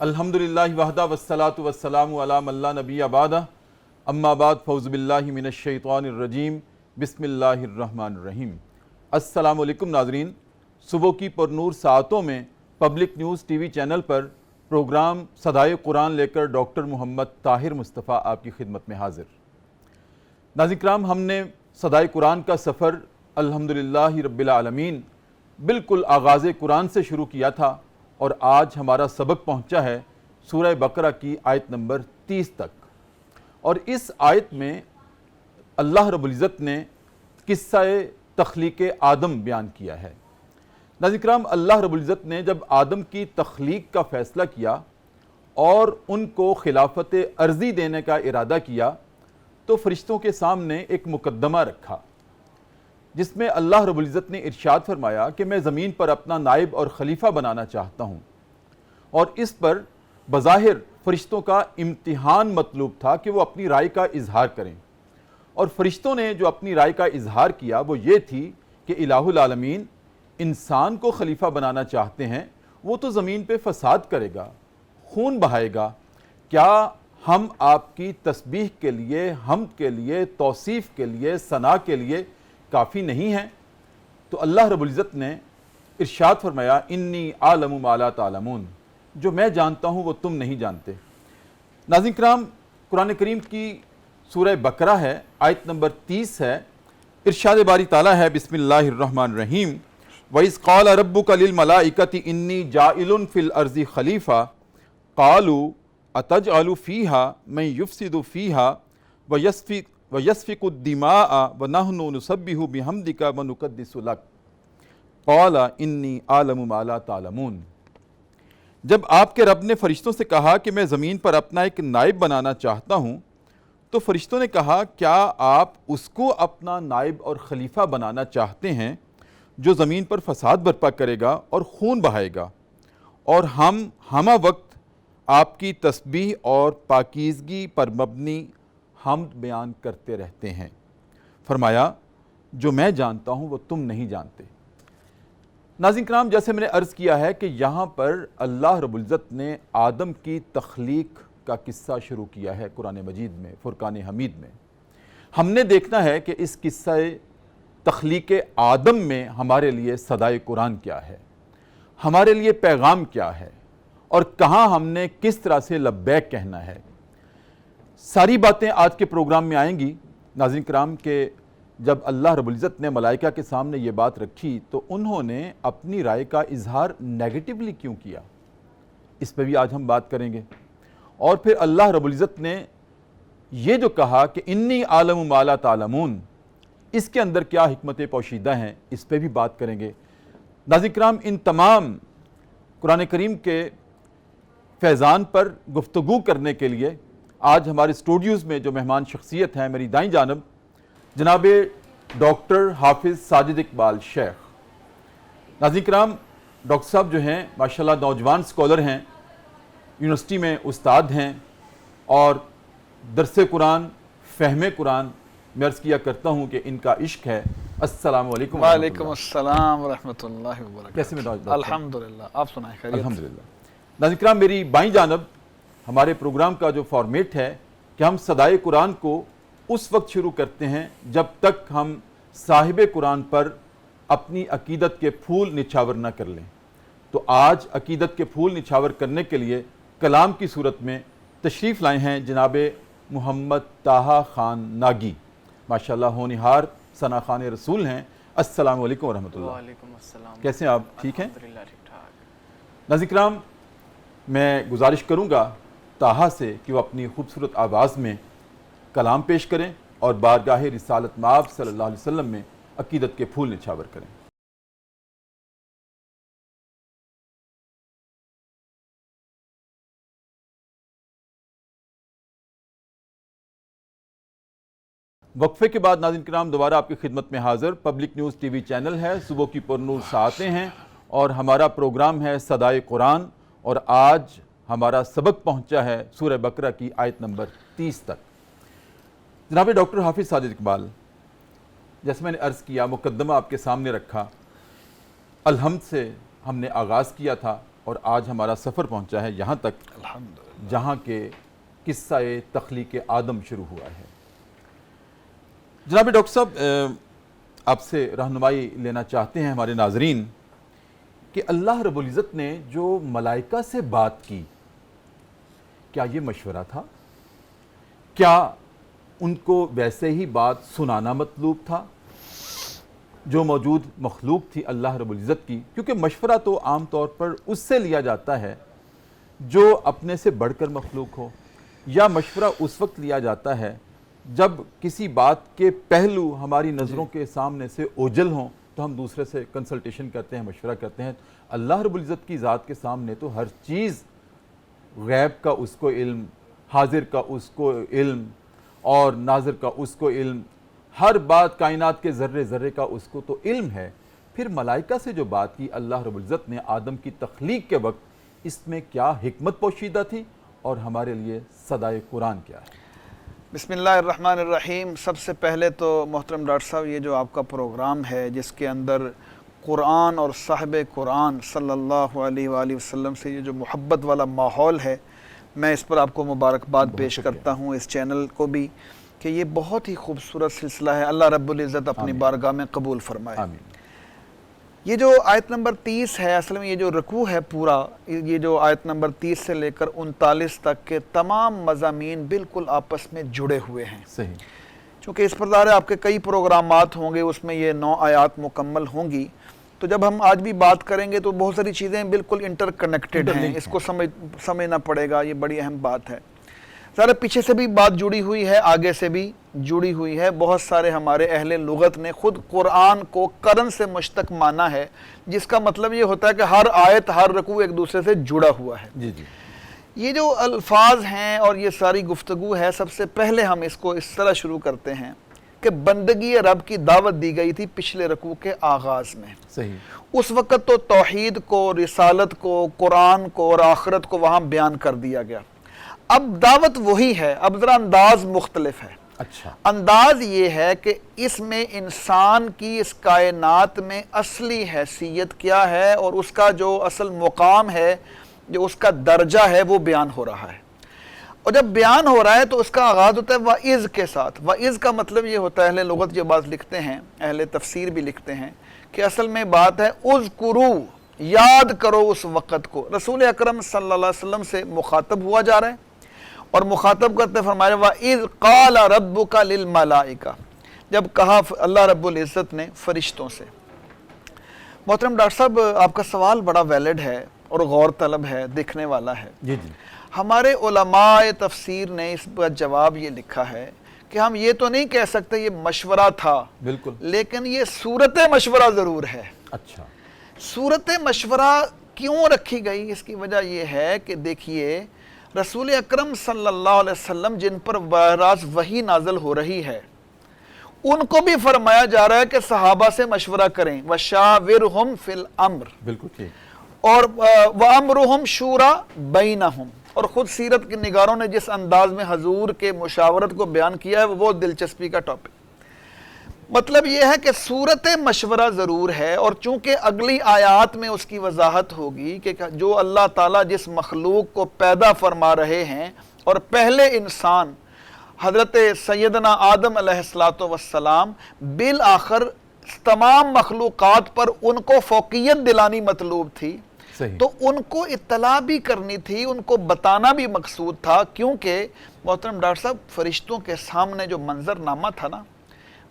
الحمدللہ وحدہ والصلاة والسلام علی من لا نبی بعدہ اما بعد فاعوذ باللہ من الشیطان الرجیم بسم اللہ الرحمن الرحیم۔ السلام علیکم ناظرین، صبح کی پرنور ساعتوں میں پبلک نیوز ٹی وی چینل پر پروگرام صدائے قرآن لے کر ڈاکٹر محمد طاہر مصطفیٰ آپ کی خدمت میں حاضر۔ ناظرین کرام، ہم نے صدائے قرآن کا سفر الحمدللہ رب العالمین بالکل آغاز قرآن سے شروع کیا تھا، اور آج ہمارا سبق پہنچا ہے سورہ بقرہ کی آیت نمبر 30 تک، اور اس آیت میں اللہ رب العزت نے قصہ تخلیق آدم بیان کیا ہے۔ ناظرین کرام، اللہ رب العزت نے جب آدم کی تخلیق کا فیصلہ کیا اور ان کو خلافت ارضی دینے کا ارادہ کیا تو فرشتوں کے سامنے ایک مقدمہ رکھا، جس میں اللہ رب العزت نے ارشاد فرمایا کہ میں زمین پر اپنا نائب اور خلیفہ بنانا چاہتا ہوں، اور اس پر بظاہر فرشتوں کا امتحان مطلوب تھا کہ وہ اپنی رائے کا اظہار کریں، اور فرشتوں نے جو اپنی رائے کا اظہار کیا وہ یہ تھی کہ الہ العالمین انسان کو خلیفہ بنانا چاہتے ہیں، وہ تو زمین پہ فساد کرے گا، خون بہائے گا، کیا ہم آپ کی تسبیح کے لیے، حمد کے لیے، توصیف کے لیے، ثنا کے لیے کافی نہیں ہیں؟ تو اللہ رب العزت نے ارشاد فرمایا انی اعلم ما لا تعلمون، جو میں جانتا ہوں وہ تم نہیں جانتے۔ ناظرین کرام، قرآن کریم کی سورہ بقرہ ہے، آیت نمبر 30 ہے، ارشاد باری تعالیٰ ہے بسم اللہ الرحمن الرحیم وَإِذْ قَالَ رَبُّكَ لِلْمَلَائِكَةِ إِنِّي جَاعِلٌ فِي الْأَرْضِ خَلِيفَةً قَالُوا أَتَجْعَلُ فِيهَا مَن يُفْسِدُ فِيهَا وَيَسْفِكُ الدِّمَاءَ وَنَحْنُ نُسَبِّحُ بِحَمْدِكَ وَنُقَدِّسُ لَكَ قَالَ إِنِّي أَعْلَمُ مَا لَا تَعْلَمُونَ۔ جب آپ کے رب نے فرشتوں سے کہا کہ میں زمین پر اپنا ایک نائب بنانا چاہتا ہوں، تو فرشتوں نے کہا کیا آپ اس کو اپنا نائب اور خلیفہ بنانا چاہتے ہیں جو زمین پر فساد برپا کرے گا اور خون بہائے گا، اور ہم ہمہ وقت آپ کی تسبیح اور پاکیزگی پر مبنی حمد بیان کرتے رہتے ہیں۔ فرمایا جو میں جانتا ہوں وہ تم نہیں جانتے۔ ناظرین کرام، جیسے میں نے عرض کیا ہے کہ یہاں پر اللہ رب العزت نے آدم کی تخلیق کا قصہ شروع کیا ہے قرآن مجید میں، فرقان حمید میں۔ ہم نے دیکھنا ہے کہ اس قصہ تخلیق آدم میں ہمارے لیے صدائے قرآن کیا ہے، ہمارے لیے پیغام کیا ہے، اور کہاں ہم نے کس طرح سے لبیک کہنا ہے۔ ساری باتیں آج کے پروگرام میں آئیں گی ناظرین کرام، کہ جب اللہ رب العزت نے ملائکہ کے سامنے یہ بات رکھی تو انہوں نے اپنی رائے کا اظہار نیگیٹیولی کیوں کیا، اس پہ بھی آج ہم بات کریں گے۔ اور پھر اللہ رب العزت نے یہ جو کہا کہ انی اعلم ما لا تعلمون، اس کے اندر کیا حکمت پوشیدہ ہیں، اس پہ بھی بات کریں گے۔ ناظرین کرام، ان تمام قرآن کریم کے فیضان پر گفتگو کرنے کے لیے آج ہمارے اسٹوڈیوز میں جو مہمان شخصیت ہیں، میری دائیں جانب جناب ڈاکٹر حافظ ساجد اقبال شیخ۔ ناظرین کرام، ڈاکٹر صاحب جو ہیں ماشاءاللہ نوجوان اسکالر ہیں، یونیورسٹی میں استاد ہیں، اور درس قرآن، فہم قرآن میں عرض کیا کرتا ہوں کہ ان کا عشق ہے۔ السلام علیکم۔ وعلیکم السلام ورحمۃ اللہ وبرکاتہ۔ کیسے میں الحمدللہ، آپ سنائیں خیریت؟ الحمدللہ۔ ناظرین کرام، میری بائیں جانب ہمارے پروگرام کا جو فارمیٹ ہے کہ ہم صدائے قرآن کو اس وقت شروع کرتے ہیں جب تک ہم صاحب قرآن پر اپنی عقیدت کے پھول نچھاور نہ کر لیں۔ تو آج عقیدت کے پھول نچھاور کرنے کے لیے کلام کی صورت میں تشریف لائے ہیں جناب محمد طٰہٰ خان ناگی، ماشاءاللہ ہونہار ثنا خان رسول ہیں۔ السلام علیکم ورحمۃ اللہ۔ وعلیکم السلام۔ کیسے ہیں آپ؟ ٹھیک ہیں؟ الحمدللہ ٹھیک ٹھاک۔ ناظرین کرام، میں گزارش کروں گا طٰہٰ سے کہ وہ اپنی خوبصورت آواز میں کلام پیش کریں اور بارگاہ رسالت مآب صلی اللہ علیہ وسلم میں عقیدت کے پھول نچھاور کریں۔ وقفے کے بعد ناظرین کرام دوبارہ آپ کی خدمت میں حاضر۔ پبلک نیوز ٹی وی چینل ہے، صبح کی پرنور ساعتیں ہیں، اور ہمارا پروگرام ہے صدائے قرآن، اور آج ہمارا سبق پہنچا ہے سورہ بقرہ کی آیت نمبر 30 تک۔ جناب ڈاکٹر حافظ ساجد اقبال، جیسے میں نے عرض کیا، مقدمہ آپ کے سامنے رکھا، الحمد سے ہم نے آغاز کیا تھا، اور آج ہمارا سفر پہنچا ہے یہاں تک الحمدللہ۔ جہاں کے قصہ تخلیق آدم شروع ہوا ہے۔ جناب ڈاکٹر صاحب، آپ سے رہنمائی لینا چاہتے ہیں ہمارے ناظرین کہ اللہ رب العزت نے جو ملائکہ سے بات کی، کیا یہ مشورہ تھا؟ کیا ان کو ویسے ہی بات سنانا مطلوب تھا جو موجود مخلوق تھی اللہ رب العزت کی؟ کیونکہ مشورہ تو عام طور پر اس سے لیا جاتا ہے جو اپنے سے بڑھ کر مخلوق ہو، یا مشورہ اس وقت لیا جاتا ہے جب کسی بات کے پہلو ہماری نظروں کے سامنے سے اوجھل ہوں تو ہم دوسرے سے کنسلٹیشن کرتے ہیں، مشورہ کرتے ہیں۔ اللہ رب العزت کی ذات کے سامنے تو ہر چیز غیب کا اس کو علم، حاضر کا اس کو علم اور ناظر کا اس کو علم، ہر بات کائنات کے ذرے ذرے کا اس کو تو علم ہے۔ پھر ملائکہ سے جو بات کی اللہ رب العزت نے آدم کی تخلیق کے وقت، اس میں کیا حکمت پوشیدہ تھی اور ہمارے لیے صدائے قرآن کیا ہے؟ بسم اللہ الرحمن الرحیم۔ سب سے پہلے تو محترم ڈاکٹر صاحب، یہ جو آپ کا پروگرام ہے جس کے اندر قرآن اور صاحب قرآن صلی اللہ علیہ وآلہ وسلم سے یہ جو محبت والا ماحول ہے، میں اس پر آپ کو مبارکباد پیش کرتا ہوں، اس چینل کو بھی، کہ یہ بہت ہی خوبصورت سلسلہ ہے۔ اللہ رب العزت اپنی بارگاہ میں قبول فرمائے۔ آمین۔ یہ جو آیت نمبر 30 ہے، اصل میں یہ جو رکوع ہے پورا، یہ جو آیت نمبر 30 سے لے کر 39 تک کے تمام مضامین بالکل آپس میں جڑے ہوئے ہیں۔ صحیح۔ چونکہ اس پر ظاہر ہے آپ کے کئی پروگرامات ہوں گے، اس میں یہ 9 آیات مکمل ہوں گی، تو جب ہم آج بھی بات کریں گے تو بہت ساری چیزیں بالکل انٹر کنیکٹڈ ہیں، اس کو سمجھنا پڑے گا، یہ بڑی اہم بات ہے۔ ذرا پیچھے سے بھی بات جڑی ہوئی ہے، آگے سے بھی جڑی ہوئی ہے۔ بہت سارے ہمارے اہل لغت نے خود قرآن کو قرن سے مشتق مانا ہے، جس کا مطلب یہ ہوتا ہے کہ ہر آیت، ہر رکوع ایک دوسرے سے جڑا ہوا ہے۔ جی جی۔ یہ جو الفاظ ہیں اور یہ ساری گفتگو ہے، سب سے پہلے ہم اس کو اس طرح شروع کرتے ہیں کہ بندگی رب کی دعوت دی گئی تھی پچھلے رکوع کے آغاز میں۔ صحیح۔ اس وقت تو توحید کو، رسالت کو، قرآن کو اور آخرت کو وہاں بیان کر دیا گیا۔ اب دعوت وہی ہے، اب ذرا انداز مختلف ہے۔ اچھا۔ انداز یہ ہے کہ اس میں انسان کی اس کائنات میں اصلی حیثیت کیا ہے اور اس کا جو اصل مقام ہے، جو اس کا درجہ ہے، وہ بیان ہو رہا ہے۔ اور جب بیان ہو رہا ہے تو اس کا آغاز ہوتا ہے وَإِذْ کے ساتھ۔ وَإِذْ کا مطلب یہ ہوتا ہے، اہل لغت جو بات لکھتے ہیں، اہل تفسیر بھی لکھتے ہیں، کہ اصل میں بات ہے اذکروا، یاد کرو اس وقت کو۔ رسول اکرم صلی اللہ علیہ وسلم سے مخاطب ہوا جا رہا ہے اور مخاطب کرتے فرمایا وَإِذْ قَالَ رَبُّكَ لِلْمَلَائِكَةِ، جب کہا اللہ رب العزت نے فرشتوں سے۔ محترم ڈاکٹر صاحب، آپ کا سوال بڑا ویلڈ ہے اور غور طلب ہے، دیکھنے والا ہے۔ جی جی۔ ہمارے علماء تفسیر نے اس پر جواب یہ لکھا ہے کہ ہم یہ تو نہیں کہہ سکتے یہ مشورہ تھا، بالکل، لیکن یہ صورت مشورہ ضرور ہے۔ اچھا۔ صورت مشورہ کیوں رکھی گئی؟ اس کی وجہ یہ ہے کہ دیکھیے، رسول اکرم صلی اللہ علیہ وسلم جن پر براہ راست وحی نازل ہو رہی ہے، ان کو بھی فرمایا جا رہا ہے کہ صحابہ سے مشورہ کریں، وَشَاوِرْهُمْ فِي الْأَمْرِ، بالکل ٹھیک۔ اور وَأَمْرُهُمْ شُورَى بَيْنَهُمْ۔ اور خود سیرت کے نگاروں نے جس انداز میں حضور کے مشاورت کو بیان کیا ہے وہ بہت دلچسپی کا ٹاپک۔ مطلب یہ ہے کہ صورت مشورہ ضرور ہے، اور چونکہ اگلی آیات میں اس کی وضاحت ہوگی کہ جو اللہ تعالیٰ جس مخلوق کو پیدا فرما رہے ہیں، اور پہلے انسان حضرت سیدنا آدم علیہ السلام، بالآخر تمام مخلوقات پر ان کو فوقیت دلانی مطلوب تھی، صحیح۔ تو ان کو اطلاع بھی کرنی تھی، ان کو بتانا بھی مقصود تھا، کیونکہ محترم ڈاکٹر صاحب، فرشتوں کے سامنے جو منظر نامہ تھا نا،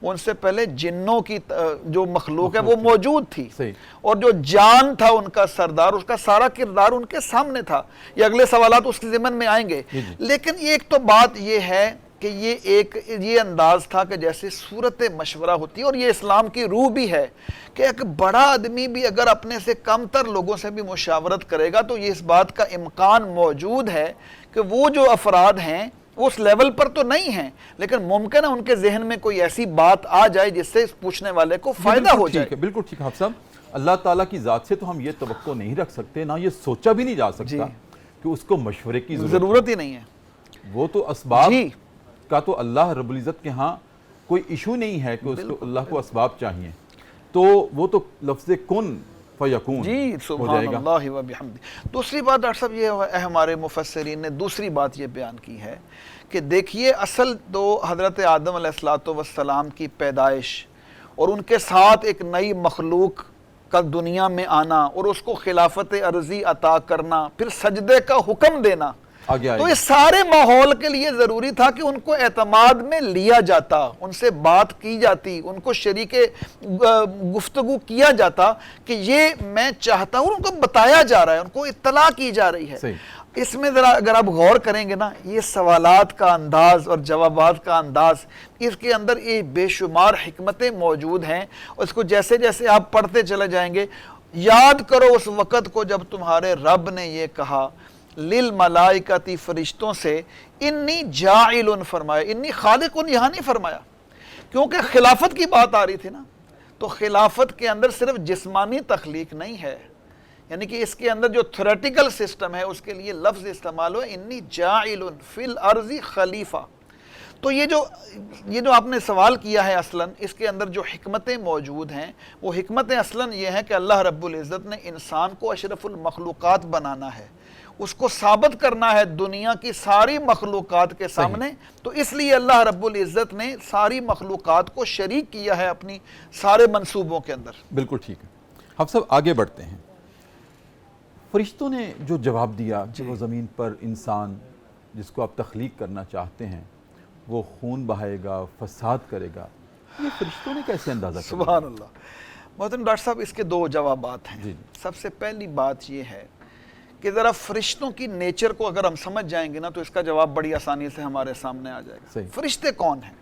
ان سے پہلے جنوں کی جو مخلوق ہے وہ موجود تھی، صحیح۔ اور جو جان تھا ان کا سردار، اس کا سارا کردار ان کے سامنے تھا۔ یہ اگلے سوالات اس کے ضمن میں آئیں گے، لیکن ایک تو بات یہ ہے کہ یہ انداز تھا کہ جیسے صورت مشورہ ہوتی ہے، اور یہ اسلام کی روح بھی ہے کہ ایک بڑا آدمی بھی اگر اپنے سے کم تر لوگوں سے بھی مشاورت کرے گا تو یہ اس بات کا امکان موجود ہے کہ وہ جو افراد ہیں اس لیول پر تو نہیں ہیں، لیکن ممکن ہے ان کے ذہن میں کوئی ایسی بات آ جائے جس سے اس پوچھنے والے کو فائدہ ہو جائے۔ بالکل ٹھیک حافظ صاحب، اللہ تعالیٰ کی ذات سے تو ہم یہ توقع نہیں رکھ سکتے، نہ یہ سوچا بھی نہیں جا سکتا کہ اس کو مشورے کی ضرورت ہی نہیں ہے۔ وہ تو اسباب کا تو اللہ رب العزت کے ہاں کوئی ایشو نہیں ہے کہ اس کو اللہ کو اسباب چاہیے، تو وہ تو لفظ کن فیکون، جی ہو سبحان جائے گا۔ اللہ و بحمدہ۔ دوسری بات ڈاکٹر صاحب یہ ہے، ہمارے مفسرین نے دوسری بات یہ بیان کی ہے کہ دیکھیے اصل تو حضرت آدم علیہ السلام کی پیدائش اور ان کے ساتھ ایک نئی مخلوق کا دنیا میں آنا اور اس کو خلافت عرضی عطا کرنا، پھر سجدے کا حکم دینا، آگے آئے تو گا۔ اس سارے ماحول کے لیے ضروری تھا کہ ان کو اعتماد میں لیا جاتا، ان سے بات کی جاتی، ان کو شریک گفتگو کیا جاتا کہ یہ میں چاہتا ہوں، ان کو بتایا جا رہا ہے، ان کو اطلاع کی جا رہی ہے۔ صحیح۔ اس میں ذرا اگر آپ غور کریں گے نا، یہ سوالات کا انداز اور جوابات کا انداز، اس کے اندر یہ بے شمار حکمتیں موجود ہیں، اور اس کو جیسے جیسے آپ پڑھتے چلے جائیں گے، یاد کرو اس وقت کو جب تمہارے رب نے یہ کہا للملائکتی، فرشتوں سے، انی جاعل فرمایا، انی خالق یہاں نہیں فرمایا، کیونکہ خلافت کی بات آ رہی تھی نا، تو خلافت کے اندر صرف جسمانی تخلیق نہیں ہے، یعنی کہ اس کے اندر جو تھیوریٹیکل سسٹم ہے اس کے لیے لفظ استعمال ہوا انی جاعل فی الارض خلیفہ۔ تو یہ جو آپ نے سوال کیا ہے اصلاً، اس کے اندر جو حکمتیں موجود ہیں، وہ حکمتیں اصلاً یہ ہیں کہ اللہ رب العزت نے انسان کو اشرف المخلوقات بنانا ہے، اس کو ثابت کرنا ہے دنیا کی ساری مخلوقات کے سامنے، تو اس لیے اللہ رب العزت نے ساری مخلوقات کو شریک کیا ہے اپنی سارے منصوبوں کے اندر۔ بالکل ٹھیک ہے۔ ہم سب آگے بڑھتے ہیں۔ فرشتوں نے جو جواب دیا کہ وہ زمین پر انسان جس کو آپ تخلیق کرنا چاہتے ہیں وہ خون بہائے گا، فساد کرے گا، یہ فرشتوں نے کیسے اندازہ کیا؟ سبحان اللہ۔ محترم ڈاکٹر صاحب، اس کے دو جوابات ہیں۔ جی۔ سب سے پہلی بات یہ ہے کہ ذرا فرشتوں کی نیچر کو اگر ہم سمجھ جائیں گے نا تو اس کا جواب بڑی آسانی سے ہمارے سامنے آ جائے گا۔ صحیح۔ فرشتے کون ہیں؟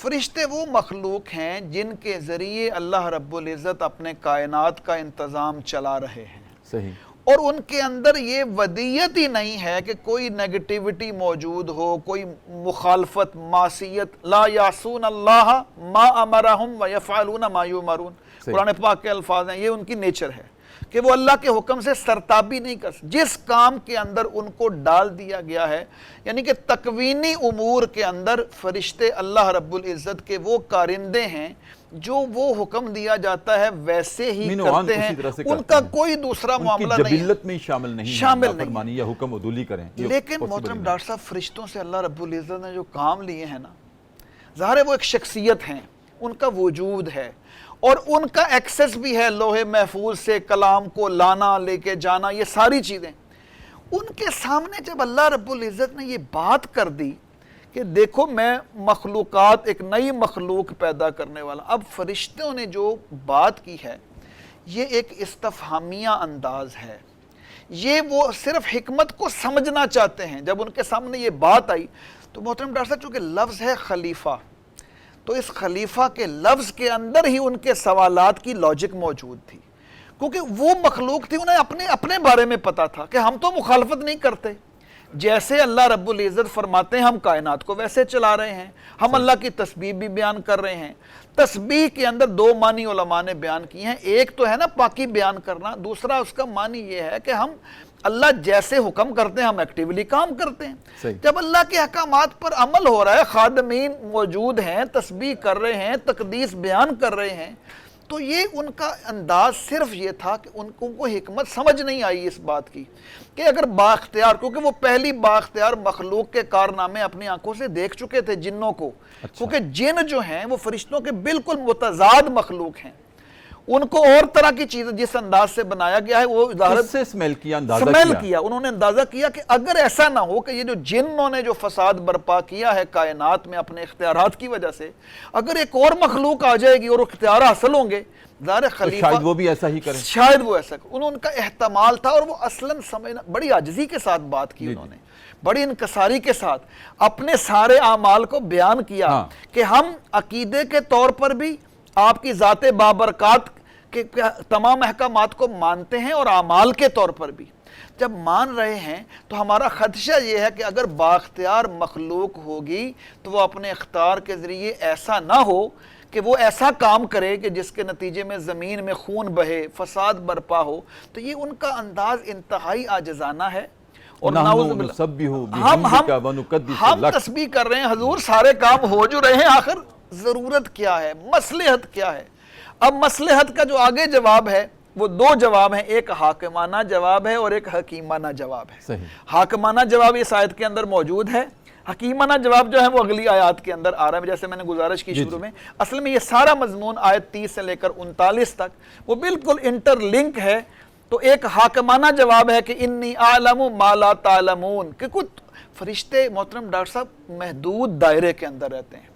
فرشتے وہ مخلوق ہیں جن کے ذریعے اللہ رب العزت اپنے کائنات کا انتظام چلا رہے ہیں، صحیح۔ اور ان کے اندر یہ ودیت ہی نہیں ہے کہ کوئی نیگیٹیوٹی موجود ہو، کوئی مخالفت، معصیت، لا یعصون اللہ ما امرہم ویفعلون ما یؤمرون، قرآن پاک کے الفاظ ہیں، یہ ان کی نیچر ہے کہ وہ اللہ کے حکم سے سرتابی نہیں کر سکتے، جس کام کے اندر ان کو ڈال دیا گیا ہے، یعنی کہ تکوینی امور کے اندر فرشتے اللہ رب العزت کے وہ کارندے ہیں جو وہ حکم دیا جاتا ہے ویسے ہی کرتے ہیں، ان کا کوئی دوسرا معاملہ نہیں ہے، جبلت میں شامل نہیں ہے نافرمانی یا حکم عدولی کریں۔ لیکن محترم ڈاکٹر صاحب، فرشتوں سے اللہ رب العزت نے جو کام لیے ہیں نا، ظاہر ہے وہ ایک شخصیت ہیں، ان کا وجود ہے، اور ان کا ایکسس بھی ہے لوح محفوظ سے کلام کو لانا، لے کے جانا، یہ ساری چیزیں ان کے سامنے جب اللہ رب العزت نے یہ بات کر دی کہ دیکھو میں مخلوقات، ایک نئی مخلوق پیدا کرنے والا، اب فرشتوں نے جو بات کی ہے یہ ایک استفہامیہ انداز ہے، یہ وہ صرف حکمت کو سمجھنا چاہتے ہیں۔ جب ان کے سامنے یہ بات آئی تو محترم ڈاکٹر صاحب، چونکہ لفظ ہے خلیفہ، تو اس خلیفہ کے لفظ کے اندر ہی ان کے سوالات کی لاجک موجود تھی، کیونکہ وہ مخلوق تھی، انہیں اپنے بارے میں پتا تھا کہ ہم تو مخالفت نہیں کرتے، جیسے اللہ رب العزت فرماتے ہیں ہم کائنات کو ویسے چلا رہے ہیں، ہم اللہ کی تسبیح بھی بیان کر رہے ہیں۔ تسبیح کے اندر دو معنی علماء نے بیان کی ہیں، ایک تو ہے نا پاکی بیان کرنا، دوسرا اس کا معنی یہ ہے کہ ہم اللہ جیسے حکم کرتے ہیں ہم ایکٹیولی کام کرتے ہیں۔ جب اللہ کے احکامات پر عمل ہو رہا ہے، خادمین موجود ہیں، تسبیح کر رہے ہیں، تقدیس بیان کر رہے ہیں، تو یہ ان کا انداز صرف یہ تھا کہ ان کو حکمت سمجھ نہیں آئی اس بات کی کہ اگر بااختیار، کیونکہ وہ پہلی بااختیار مخلوق کے کارنامے اپنی آنکھوں سے دیکھ چکے تھے جنوں کو، کیونکہ جن جو ہیں وہ فرشتوں کے بالکل متضاد مخلوق ہیں، ان کو اور طرح کی چیز جس انداز سے بنایا گیا ہے وہ سے سمیل کیا، انہوں نے اندازہ کیا کہ اگر ایسا نہ ہو کہ یہ جو جنوں نے جو فساد برپا کیا ہے کائنات میں اپنے اختیارات کی وجہ سے، اگر ایک اور مخلوق آ جائے گی اور اختیار حاصل ہوں گے، ظاہر خلیفہ شاید وہ بھی ایسا ہی کریں، شاید وہ ایسا ان کا احتمال تھا، اور وہ اصلاً سمجھنا، بڑی عاجزی کے ساتھ بات کی انہوں نے، بڑی انکساری کے ساتھ اپنے سارے اعمال کو بیان کیا کہ ہم عقیدے کے طور پر بھی آپ کی ذات بابرکات کہ تمام احکامات کو مانتے ہیں، اور اعمال کے طور پر بھی جب مان رہے ہیں تو ہمارا خدشہ یہ ہے کہ اگر بااختیار مخلوق ہوگی تو وہ اپنے اختیار کے ذریعے ایسا نہ ہو کہ وہ ایسا کام کرے کہ جس کے نتیجے میں زمین میں خون بہے، فساد برپا ہو، تو یہ ان کا انداز انتہائی عاجزانہ ہے۔ اور ہم تسبیح کر رہے ہیں، حضور سارے کام ہو جو رہے ہیں، آخر ضرورت کیا ہے، مصلحت کیا ہے؟ اب مصلحت کا جو آگے جواب ہے وہ دو جواب ہیں، ایک حاکمانہ جواب ہے اور ایک حکیمانہ جواب ہے۔ صحیح۔ حاکمانہ جواب اس آیت کے اندر موجود ہے، حکیمانہ جواب جو ہے وہ اگلی آیات کے اندر آ رہا ہے، جیسے میں نے گزارش کی شروع میں۔ اصل میں یہ سارا مضمون آیت 30 سے لے کر 39 تک وہ بالکل انٹر لنک ہے۔ تو ایک حاکمانہ جواب ہے کہ انی اعلم ما لا تعلمون، کہ کچھ فرشتے محترم ڈاکٹر صاحب محدود دائرے کے اندر رہتے ہیں۔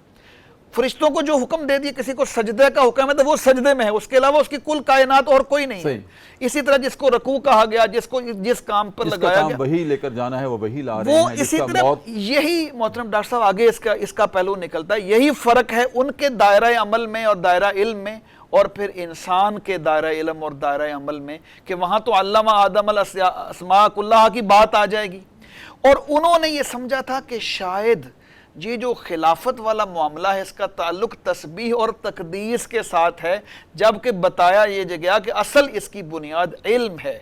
فرشتوں کو جو حکم دے دیا کسی کو سجدے کا حکم ہے تو وہ سجدے میں ہے، اس کے علاوہ اس کی کل کائنات اور کوئی نہیں ہے۔ اسی طرح جس کو رکوع کہا گیا، جس کام پر لگایا گیا، وہی لے کر جانا ہے وہ وہی لا رہے وہ ہیں۔ اسی طرح یہی محترم ڈاکٹر صاحب آگے اس کا پہلو نکلتا ہے، یہی فرق ہے ان کے دائرہ عمل میں اور دائرہ علم میں، اور پھر انسان کے دائرہ علم اور دائرہ عمل میں، کہ وہاں تو علم آدم الاسماء کلھا کی بات آ جائے گی۔ اور انہوں نے یہ سمجھا تھا کہ شاید یہ جو خلافت والا معاملہ ہے اس کا تعلق تسبیح اور تقدیس کے ساتھ ہے، جبکہ بتایا یہ گیا کہ اصل اس کی بنیاد علم ہے،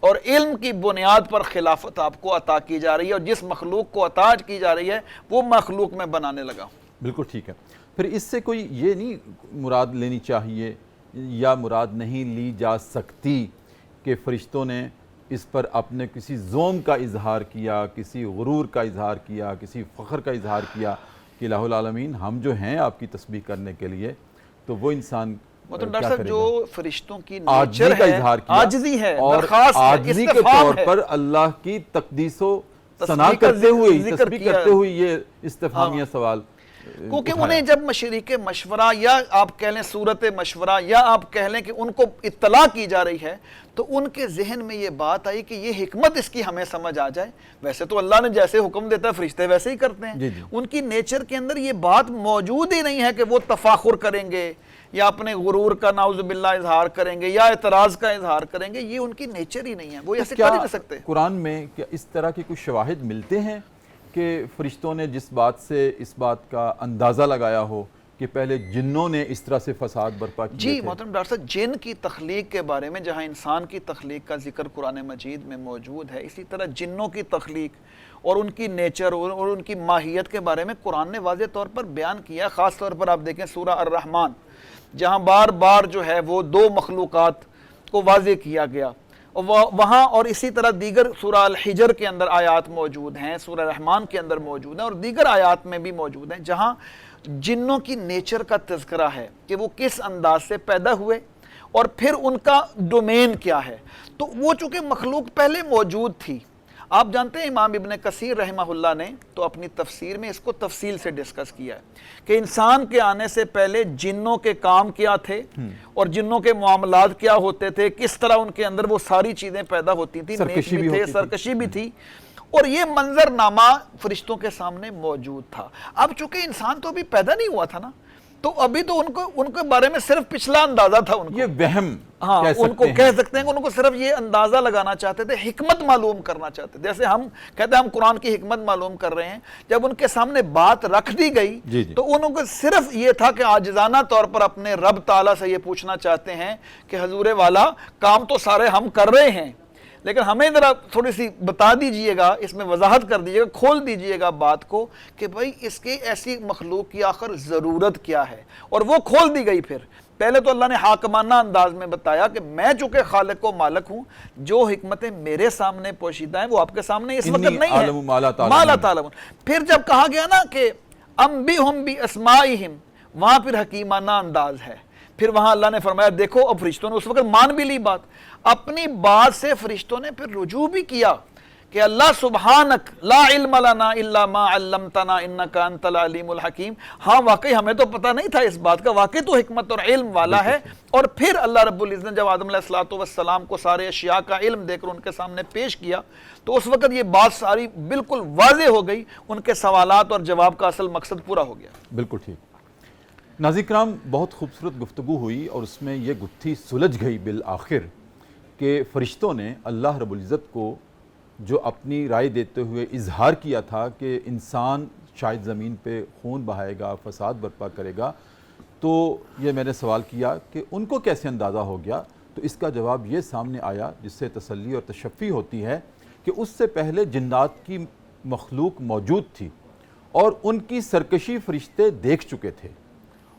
اور علم کی بنیاد پر خلافت آپ کو عطا کی جا رہی ہے، اور جس مخلوق کو عطا کی جا رہی ہے وہ مخلوق میں بنانے لگا ہوں۔ بالکل ٹھیک ہے۔ پھر اس سے کوئی یہ نہیں مراد لینی چاہیے یا مراد نہیں لی جا سکتی کہ فرشتوں نے اس پر اپنے کسی ذوم کا اظہار کیا، کسی غرور کا اظہار کیا، کسی فخر کا اظہار کیا کہ الہ العالمین ہم جو ہیں آپ کی تسبیح کرنے کے لیے، تو وہ انسان مطلب کیا ڈاکٹر صاحب کرے جو گا؟ فرشتوں کی عاجزی نیچر کا ہے، اظہار کیا عاجزی ہے، اور درخواست ہے، عاجزی کے استفہام طور ہے، پر اللہ کی تقدیس و ثنا تسبیح کا کرتے ہوئے، ذکر تسبیح کیا۔ کرتے ہوئے یہ استفہامیہ سوال کیونکہ انہیں جب مشرک مشورہ، یا آپ کہہ لیں صورت مشورہ، یا آپ کہہ لیں کہ ان کو اطلاع کی جا رہی ہے، تو ان کے ذہن میں یہ بات آئی کہ یہ حکمت اس کی ہمیں سمجھ آ جائے۔ ویسے تو اللہ نے جیسے حکم دیتا ہے فرشتے ویسے ہی کرتے ہیں، ان کی نیچر کے اندر یہ بات موجود ہی نہیں ہے کہ وہ تفاخر کریں گے یا اپنے غرور کا نعوذ باللہ اظہار کریں گے یا اعتراض کا اظہار کریں گے، یہ ان کی نیچر ہی نہیں ہے، وہ ایسے کر ہی نہیں سکتے۔ قرآن میں کیا اس طرح کے کچھ شواہد ملتے ہیں کہ فرشتوں نے جس بات سے اس بات کا اندازہ لگایا ہو کہ پہلے جنوں نے اس طرح سے فساد برپا کیے جی تھے؟ محترم ڈاکٹر صاحب، جن کی تخلیق کے بارے میں جہاں انسان کی تخلیق کا ذکر قرآن مجید میں موجود ہے، اسی طرح جنوں کی تخلیق اور ان کی نیچر اور ان کی ماہیت کے بارے میں قرآن نے واضح طور پر بیان کیا۔ خاص طور پر آپ دیکھیں سورہ الرحمن، جہاں بار بار جو ہے وہ دو مخلوقات کو واضح کیا گیا، وہاں اور اسی طرح دیگر سورہ الحجر کے اندر آیات موجود ہیں، سورہ رحمان کے اندر موجود ہیں، اور دیگر آیات میں بھی موجود ہیں جہاں جنوں کی نیچر کا تذکرہ ہے کہ وہ کس انداز سے پیدا ہوئے اور پھر ان کا ڈومین کیا ہے۔ تو وہ چونکہ مخلوق پہلے موجود تھی، آپ جانتے ہیں امام ابن کثیر رحمہ اللہ نے تو اپنی تفسیر میں اس کو تفصیل سے ڈسکس کیا ہے کہ انسان کے آنے سے پہلے جنوں کے کام کیا تھے اور جنوں کے معاملات کیا ہوتے تھے، کس طرح ان کے اندر وہ ساری چیزیں پیدا ہوتی تھیں، نیک بھی تھے، سرکشی بھی تھی، اور یہ منظرنامہ فرشتوں کے سامنے موجود تھا۔ اب چونکہ انسان تو ابھی پیدا نہیں ہوا تھا نا، تو ابھی تو ان کے بارے میں صرف پچھلا اندازہ تھا، ان کو یہ وہم ان کو کہہ سکتے ہیں کہ ان کو صرف یہ اندازہ لگانا چاہتے تھے، حکمت معلوم کرنا چاہتے تھے۔ جیسے ہم کہتے ہیں ہم قرآن کی حکمت معلوم کر رہے ہیں، جب ان کے سامنے بات رکھ دی گئی تو انہوں کو صرف یہ تھا کہ عاجزانہ طور پر اپنے رب تعالیٰ سے یہ پوچھنا چاہتے ہیں کہ حضور والا کام تو سارے ہم کر رہے ہیں، لیکن ہمیں ذرا تھوڑی سی بتا دیجئے گا، اس میں وضاحت کر دیجئے گا، کھول دیجئے گا بات کو کہ بھائی اس کی ایسی مخلوق کی آخر ضرورت کیا ہے، اور وہ کھول دی گئی۔ پھر پہلے تو اللہ نے حاکمانہ انداز میں بتایا کہ میں چونکہ خالق و مالک ہوں، جو حکمتیں میرے سامنے پوشیدہ ہیں وہ آپ کے سامنے اس وقت نہیں ہیں، مالا تعلمون۔ پھر جب کہا گیا نا کہ انبئہم باسمائہم، وہاں پھر حکیمانہ انداز ہے۔ پھر وہاں اللہ نے فرمایا دیکھو، اب فرشتوں نے اس وقت مان بھی لی بات، اپنی بات سے فرشتوں نے پھر رجوع بھی کیا کہ اللہ سبحانک لا علم لنا الا ما علمتنا انک انت العلیم الحکیم۔ ہاں واقعی ہمیں تو پتہ نہیں تھا اس بات کا، واقعی تو حکمت اور علم والا ہے۔ اور پھر اللہ رب العزت نے جب آدم علیہ السلام کو سارے اشیاء کا علم دے کر ان کے سامنے پیش کیا تو اس وقت یہ بات ساری بالکل واضح ہو گئی، ان کے سوالات اور جواب کا اصل مقصد پورا ہو گیا۔ بالکل ٹھیک۔ ناظرین کرام، بہت خوبصورت گفتگو ہوئی اور اس میں یہ گتھی سلجھ گئی بالآخر کہ فرشتوں نے اللہ رب العزت کو جو اپنی رائے دیتے ہوئے اظہار کیا تھا کہ انسان شاید زمین پہ خون بہائے گا، فساد برپا کرے گا، تو یہ میں نے سوال کیا کہ ان کو کیسے اندازہ ہو گیا، تو اس کا جواب یہ سامنے آیا جس سے تسلی اور تشفی ہوتی ہے کہ اس سے پہلے جنات کی مخلوق موجود تھی اور ان کی سرکشی فرشتے دیکھ چکے تھے،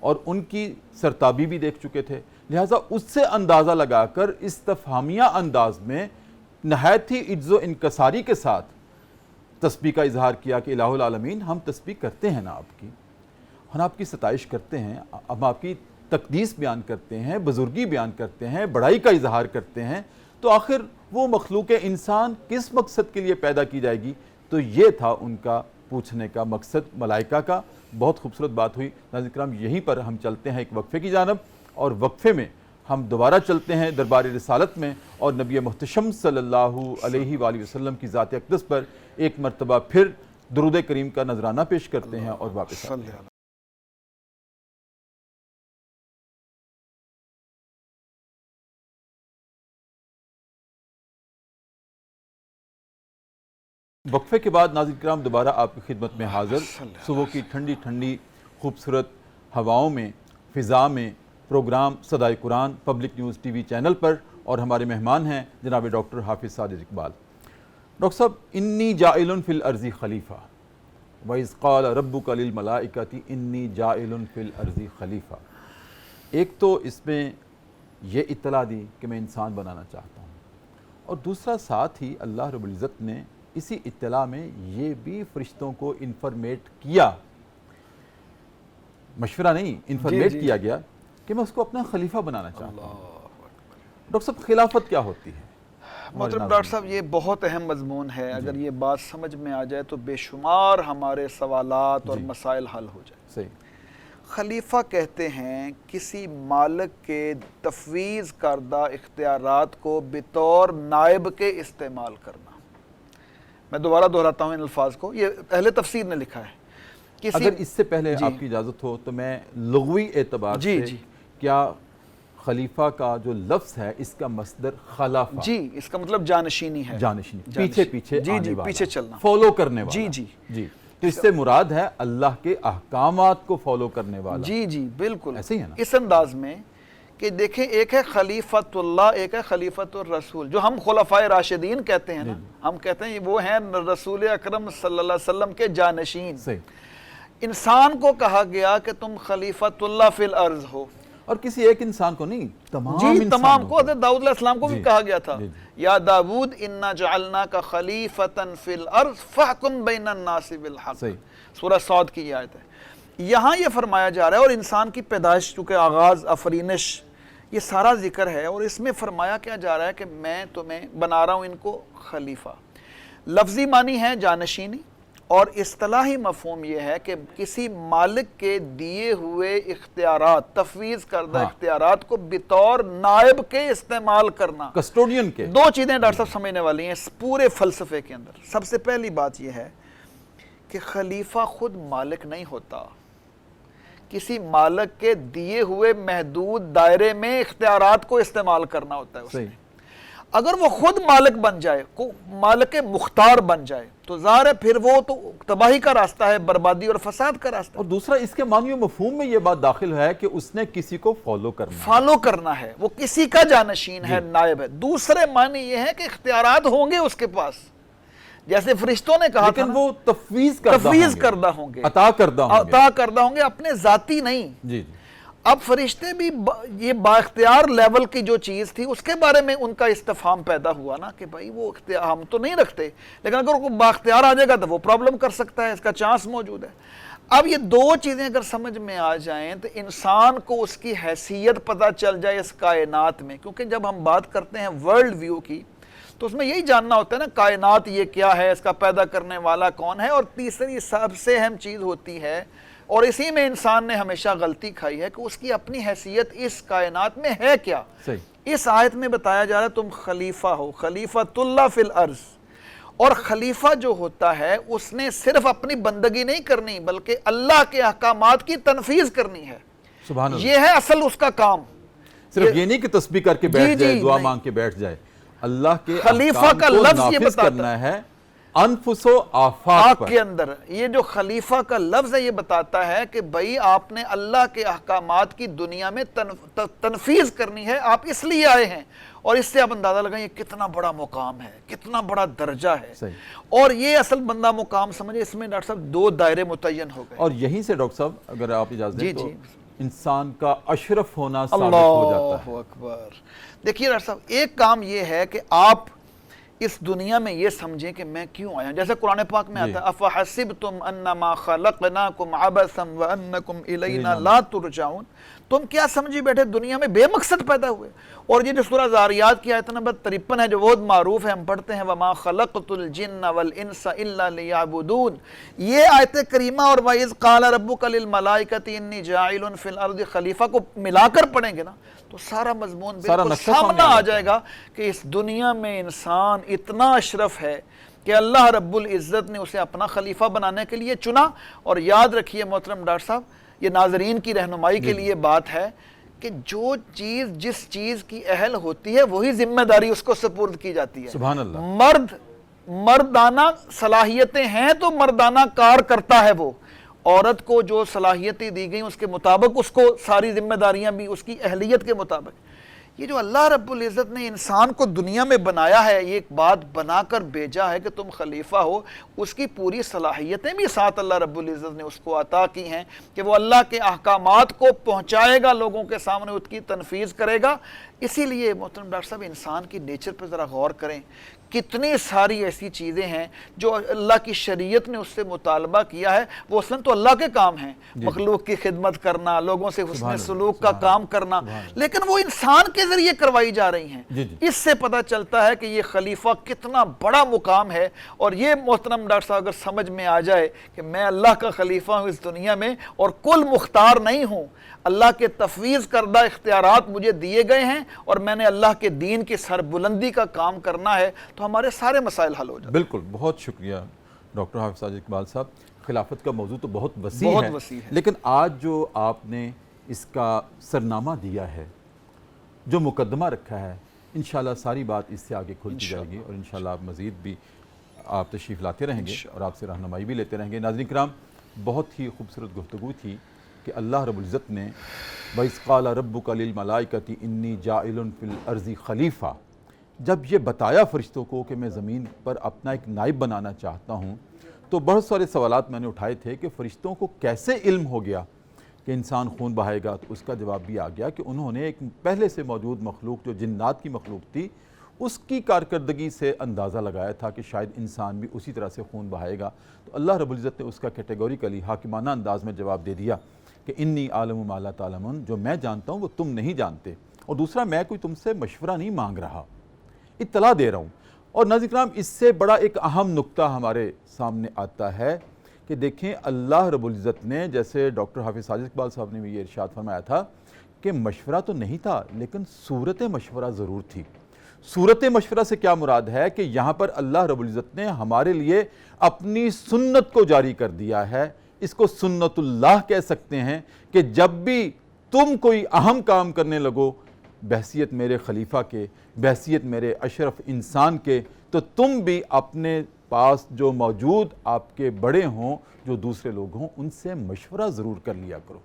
اور ان کی سرتابی بھی دیکھ چکے تھے، لہٰذا اس سے اندازہ لگا کر استفہامیہ انداز میں نہایت ہی عجز و انکساری کے ساتھ تسبیح کا اظہار کیا کہ الہ العالمین ہم تسبیح کرتے ہیں نا آپ کی، ہم آپ کی ستائش کرتے ہیں، ہم آپ کی تقدیس بیان کرتے ہیں، بزرگی بیان کرتے ہیں، بڑائی کا اظہار کرتے ہیں، تو آخر وہ مخلوق انسان کس مقصد کے لیے پیدا کی جائے گی؟ تو یہ تھا ان کا پوچھنے کا مقصد ملائکہ کا۔ بہت خوبصورت بات ہوئی۔ ناظرین کرام، یہیں پر ہم چلتے ہیں ایک وقفے کی جانب، اور وقفے میں ہم دوبارہ چلتے ہیں دربار رسالت میں، اور نبی محتشم صلی اللہ علیہ وآلہ وسلم کی ذات اقدس پر ایک مرتبہ پھر درود کریم کا نذرانہ پیش کرتے ہیں اور واپس آتے ہیں۔ وقفے کے بعد ناظرین کرام دوبارہ آپ کی خدمت میں حاضر، صبح کی ٹھنڈی ٹھنڈی خوبصورت ہواؤں میں، فضا میں، پروگرام صدائے قرآن پبلک نیوز ٹی وی چینل پر، اور ہمارے مہمان ہیں جناب ڈاکٹر حافظ ساجد اقبال۔ ڈاکٹر صاحب، انی جاعل فی الارض خلیفہ، وَإِذْ قَالَ رَبُّكَ لِلْمَلَائِكَةِ إِنِّي جَاعِلٌ فِي الْأَرْضِ خلیفہ۔ ایک تو اس میں یہ اطلاع دی کہ میں انسان بنانا چاہتا ہوں، اور دوسرا ساتھ ہی اللہ رب العزت نے اسی اطلاع میں یہ بھی فرشتوں کو انفارمیٹ کیا، مشورہ نہیں، انفارمیٹ کیا گیا کہ میں اس کو اپنا خلیفہ بنانا چاہتا ہوں۔ ڈاکٹر صاحب، خلافت کیا ہوتی ہے؟ محترم ڈاکٹر صاحب، یہ بہت اہم مضمون ہے۔ اگر یہ بات سمجھ میں آ جائے تو بے شمار ہمارے سوالات اور مسائل حل ہو جائیں۔ صحیح۔ خلیفہ کہتے ہیں کسی مالک کے تفویض کردہ اختیارات کو بطور نائب کے استعمال کرنا۔ میں دوبارہ دہراتا ہوں ان الفاظ کو، یہ اہل تفسیر نے لکھا ہے۔ اگر اس سے پہلے آپ کی اجازت ہو تو میں لغوی اعتبار سے کیا خلیفہ کا جو لفظ ہے اس کا مصدر خلافہ، جی، اس کا مطلب جانشینی ہے، جانشینی، پیچھے پیچھے آنے والا، پیچھے چلنا، فالو کرنے والا۔ جی جی جی، تو اس سے مراد ہے اللہ کے احکامات کو فالو کرنے والا۔ جی جی بالکل ایسے ہی ہے نا؟ اس انداز میں کہ دیکھیں، ایک ہے خلیفۃ اللہ، ایک ہے خلیفۃ الرسول، جو ہم خلفائے راشدین کہتے ہیں نا، ہم کہتے ہیں وہ ہیں رسول اکرم صلی اللہ علیہ وسلم کے جانشین۔ انسان کو کہا گیا کہ تم خلیفۃ اللہ فی الارض ہو، اور کسی ایک انسان کو نہیں، تمام کو۔ حضرت داؤد علیہ السلام کو بھی کہا گیا تھا، یا داود انا جعلناک خلیفۃ فی الارض فاحکم بین الناس بالحق، سورہ صاد کی یہ آیت ہے۔ یہاں یہ فرمایا جا رہا ہے، اور انسان کی پیدائش چونکہ آغاز، افرینش، یہ سارا ذکر ہے، اور اس میں فرمایا کیا جا رہا ہے کہ میں تمہیں بنا رہا ہوں ان کو خلیفہ۔ لفظی معنی ہے جانشینی، اور اصطلاحی مفہوم یہ ہے کہ کسی مالک کے دیے ہوئے اختیارات، تفویض کردہ اختیارات کو بطور نائب کے استعمال کرنا، کسٹوڈین کے۔ دو چیزیں ڈاکٹر صاحب سمجھنے والی ہیں اس پورے فلسفے کے اندر۔ سب سے پہلی بات یہ ہے کہ خلیفہ خود مالک نہیں ہوتا، کسی مالک کے دیے ہوئے محدود دائرے میں اختیارات کو استعمال کرنا ہوتا ہے اس میں۔ اگر وہ خود مالک بن جائے، مالک مختار بن جائے، تو ظاہر ہے پھر وہ تو تباہی کا راستہ ہے، بربادی اور فساد کا راستہ ہے۔ اور دوسرا اس کے معنی و مفہوم میں یہ بات داخل ہے کہ اس نے کسی کو فالو کرنا ہے، وہ کسی کا جانشین ہے، نائب ہے۔ دوسرے معنی یہ ہے کہ اختیارات ہوں گے اس کے پاس، جیسے فرشتوں نے کہا تھا، لیکن وہ تفویض کردہ ہوں گے، عطا کردہ ہوں گے، اپنے ذاتی نہیں۔ جی۔ اب فرشتے بھی یہ بااختیار لیول کی جو چیز تھی اس کے بارے میں ان کا استفہام پیدا ہوا نا کہ بھائی وہ ہم تو نہیں رکھتے، لیکن اگر وہ بااختیار آ جائے گا تو وہ پرابلم کر سکتا ہے، اس کا چانس موجود ہے۔ اب یہ دو چیزیں اگر سمجھ میں آ جائیں تو انسان کو اس کی حیثیت پتہ چل جائے اس کائنات میں، کیونکہ جب ہم بات کرتے ہیں ورلڈ ویو کی تو اس میں یہی جاننا ہوتا ہے نا کائنات یہ کیا ہے، اس کا پیدا کرنے والا کون ہے، اور تیسری سب سے اہم چیز ہوتی ہے، اور اسی میں انسان نے ہمیشہ غلطی کھائی ہے کہ اس کی اپنی حیثیت اس کائنات میں ہے کیا۔ اس آیت میں بتایا جا رہا ہے تم خلیفہ ہو، خلیفۃ اللہ فی الارض، اور خلیفہ جو ہوتا ہے اس نے صرف اپنی بندگی نہیں کرنی بلکہ اللہ کے احکامات کی تنفیذ کرنی ہے۔ سبحان اللہ، یہ ہے اصل اس کا کام۔ صرف یہ نہیں کہ تسبیح کر کے بیٹھ جائے، دعا مانگ کے بیٹھ جائے، اللہ کے خلیفہ کا لفظ یہ بتاتا کرنا ہے انفس و آفاق کے اندر۔ یہ جو خلیفہ کا لفظ ہے یہ بتاتا ہے کہ بھائی آپ نے اللہ کے احکامات کی دنیا میں تنفیذ کرنی ہے، آپ اس لیے آئے ہیں، اور اس سے آپ اندازہ لگائیں یہ کتنا بڑا مقام ہے، کتنا بڑا درجہ ہے، اور یہ اصل بندہ مقام سمجھے۔ اس میں ڈاکٹر صاحب دو دائرے متعین ہو گئے، اور یہیں سے ڈاکٹر صاحب اگر آپ اجازت دیں تو انسان کا اشرف ہونا ثابت ہو جاتا ہے۔ اللہ اکبر۔ دیکھیے ڈاکٹر صاحب، ایک کام یہ ہے کہ آپ اس دنیا میں یہ سمجھیں کہ میں کیوں آیا ہوں۔ جیسے قرآن پاک میں آتا ہے افحسبتم انما خلقناکم عبثا وانکم الینا لا ترجعون، تم کیا سمجھی بیٹھے دنیا میں بے مقصد پیدا ہوئے۔ اور یہ جو سورہ زاریات کی آیت نمبر 53 ہے جو بہت معروف ہے، ہم پڑھتے ہیں وما خلقت الجن والانس الا لیعبدون، یہ آیت کریمہ اور وَإِذْ قَالَ رَبُّكَ لِلْمَلَائِكَةِ إِنِّي جَاعِلٌ فِي الْأَرْضِ خلیفہ کو ملا کر پڑھیں گے نا تو سارا مضمون بالکل سامنے آ جائے گا کہ اس دنیا میں انسان اتنا اشرف ہے کہ اللہ رب العزت نے اسے اپنا خلیفہ بنانے کے لیے چنا۔ اور یاد رکھیے محترم ڈاکٹر صاحب، یہ ناظرین کی رہنمائی کے لیے بات ہے کہ جو چیز جس چیز کی اہل ہوتی ہے وہی ذمہ داری اس کو سپرد کی جاتی ہے۔ سبحان اللہ۔ مردانہ صلاحیتیں ہیں تو مردانہ کار کرتا ہے وہ، عورت کو جو صلاحیتیں دی گئیں اس کے مطابق اس کو ساری ذمہ داریاں بھی اس کی اہلیت کے مطابق۔ یہ جو اللہ رب العزت نے انسان کو دنیا میں بنایا ہے، یہ ایک بات بنا کر بھیجا ہے کہ تم خلیفہ ہو، اس کی پوری صلاحیتیں بھی ساتھ اللہ رب العزت نے اس کو عطا کی ہیں کہ وہ اللہ کے احکامات کو پہنچائے گا، لوگوں کے سامنے اس کی تنفیذ کرے گا۔ اسی لیے محترم ڈاکٹر صاحب انسان کی نیچر پہ ذرا غور کریں، کتنی ساری ایسی چیزیں ہیں جو اللہ کی شریعت نے اس سے مطالبہ کیا ہے، وہ اصلاً تو اللہ کے کام ہیں، مخلوق کی خدمت کرنا، لوگوں سے حسن سلوک کا کام کرنا، لیکن وہ انسان کے ذریعے کروائی جا رہی ہیں۔ اس سے پتہ چلتا ہے کہ یہ خلیفہ کتنا بڑا مقام ہے۔ اور یہ محترم ڈاکٹر صاحب اگر سمجھ میں آ جائے کہ میں اللہ کا خلیفہ ہوں اس دنیا میں اور کل مختار نہیں ہوں، اللہ کے تفویض کردہ اختیارات مجھے دیے گئے ہیں اور میں نے اللہ کے دین کی سربلندی کا کام کرنا ہے، تو ہمارے سارے مسائل حل ہو جاتے ہیں۔ بالکل، بہت شکریہ ڈاکٹر حافظ ساجد اقبال صاحب۔ خلافت کا موضوع تو بہت وسیع ہے، لیکن آج جو آپ نے اس کا سرنامہ دیا ہے، جو مقدمہ رکھا ہے، انشاءاللہ ساری بات اس سے آگے کھلتی جائے گی اور انشاءاللہ آپ مزید بھی آپ تشریف لاتے رہیں گے اور آپ سے رہنمائی بھی لیتے رہیں گے۔ ناظرین کرام، بہت ہی خوبصورت گفتگو تھی کہ اللہ رب العزت نے وَإِذْ قَالَ رَبُّكَ لِلْمَلَائِكَةِ إِنِّي جَاعِلٌ فِي الْأَرْضِ خلیفہ، جب یہ بتایا فرشتوں کو کہ میں زمین پر اپنا ایک نائب بنانا چاہتا ہوں، تو بہت سارے سوالات میں نے اٹھائے تھے کہ فرشتوں کو کیسے علم ہو گیا کہ انسان خون بہائے گا، تو اس کا جواب بھی آ گیا کہ انہوں نے ایک پہلے سے موجود مخلوق جو جنات کی مخلوق تھی اس کی کارکردگی سے اندازہ لگایا تھا کہ شاید انسان بھی اسی طرح سے خون بہائے گا۔ تو اللہ رب العزت نے اس کا کیٹیگوریکلی حاکمانہ انداز میں جواب دے دیا کہ انی عالم ما لا تعلمون، جو میں جانتا ہوں وہ تم نہیں جانتے، اور دوسرا میں کوئی تم سے مشورہ نہیں مانگ رہا، اطلاع دے رہا ہوں۔ اور ناظرین کرام، اس سے بڑا ایک اہم نقطہ ہمارے سامنے آتا ہے کہ دیکھیں اللہ رب العزت نے، جیسے ڈاکٹر حافظ ساجد اقبال صاحب نے بھی یہ ارشاد فرمایا تھا کہ مشورہ تو نہیں تھا لیکن صورت مشورہ ضرور تھی۔ صورت مشورہ سے کیا مراد ہے کہ یہاں پر اللہ رب العزت نے ہمارے لیے اپنی سنت کو جاری کر دیا ہے۔ اس کو سنت اللہ کہہ سکتے ہیں کہ جب بھی تم کوئی اہم کام کرنے لگو بحیثیت میرے خلیفہ کے، بحیثیت میرے اشرف انسان کے، تو تم بھی اپنے پاس جو موجود آپ کے بڑے ہوں، جو دوسرے لوگ ہوں، ان سے مشورہ ضرور کر لیا کرو۔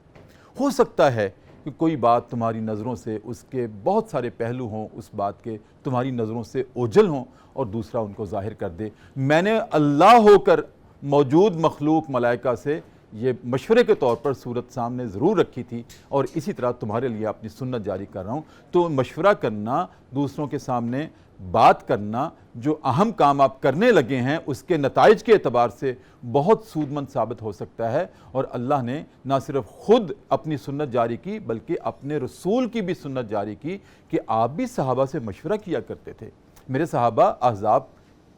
ہو سکتا ہے کہ کوئی بات تمہاری نظروں سے اس کے بہت سارے پہلو ہوں، اس بات کے تمہاری نظروں سے اوجھل ہوں اور دوسرا ان کو ظاہر کر دے۔ میں نے اللہ ہو کر موجود مخلوق ملائکہ سے یہ مشورے کے طور پر صورت سامنے ضرور رکھی تھی، اور اسی طرح تمہارے لیے اپنی سنت جاری کر رہا ہوں۔ تو مشورہ کرنا، دوسروں کے سامنے بات کرنا، جو اہم کام آپ کرنے لگے ہیں اس کے نتائج کے اعتبار سے بہت سودمند ثابت ہو سکتا ہے۔ اور اللہ نے نہ صرف خود اپنی سنت جاری کی بلکہ اپنے رسول کی بھی سنت جاری کی کہ آپ بھی صحابہ سے مشورہ کیا کرتے تھے۔ میرے صحابہ احزاب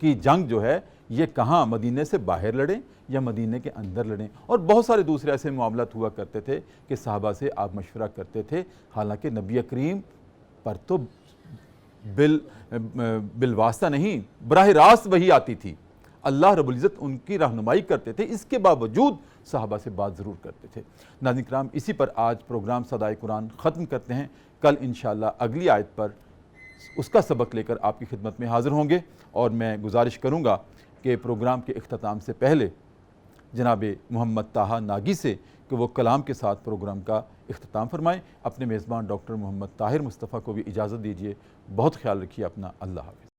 کی جنگ جو ہے یہ کہاں، مدینے سے باہر لڑیں یا مدینے کے اندر لڑیں، اور بہت سارے دوسرے ایسے معاملات ہوا کرتے تھے کہ صحابہ سے آپ مشورہ کرتے تھے، حالانکہ نبی کریم پر تو بالواسطہ نہیں، براہ راست وحی آتی تھی، اللہ رب العزت ان کی رہنمائی کرتے تھے، اس کے باوجود صحابہ سے بات ضرور کرتے تھے۔ ناظرین کرام، اسی پر آج پروگرام صدائے قرآن ختم کرتے ہیں۔ کل انشاءاللہ اگلی آیت پر اس کا سبق لے کر آپ کی خدمت میں حاضر ہوں گے، اور میں گزارش کروں گا کہ پروگرام کے اختتام سے پہلے جناب محمد طاہر ناگی سے کہ وہ کلام کے ساتھ پروگرام کا اختتام فرمائیں۔ اپنے میزبان ڈاکٹر محمد طاہر مصطفیٰ کو بھی اجازت دیجیے۔ بہت خیال رکھیے اپنا۔ اللہ حافظ۔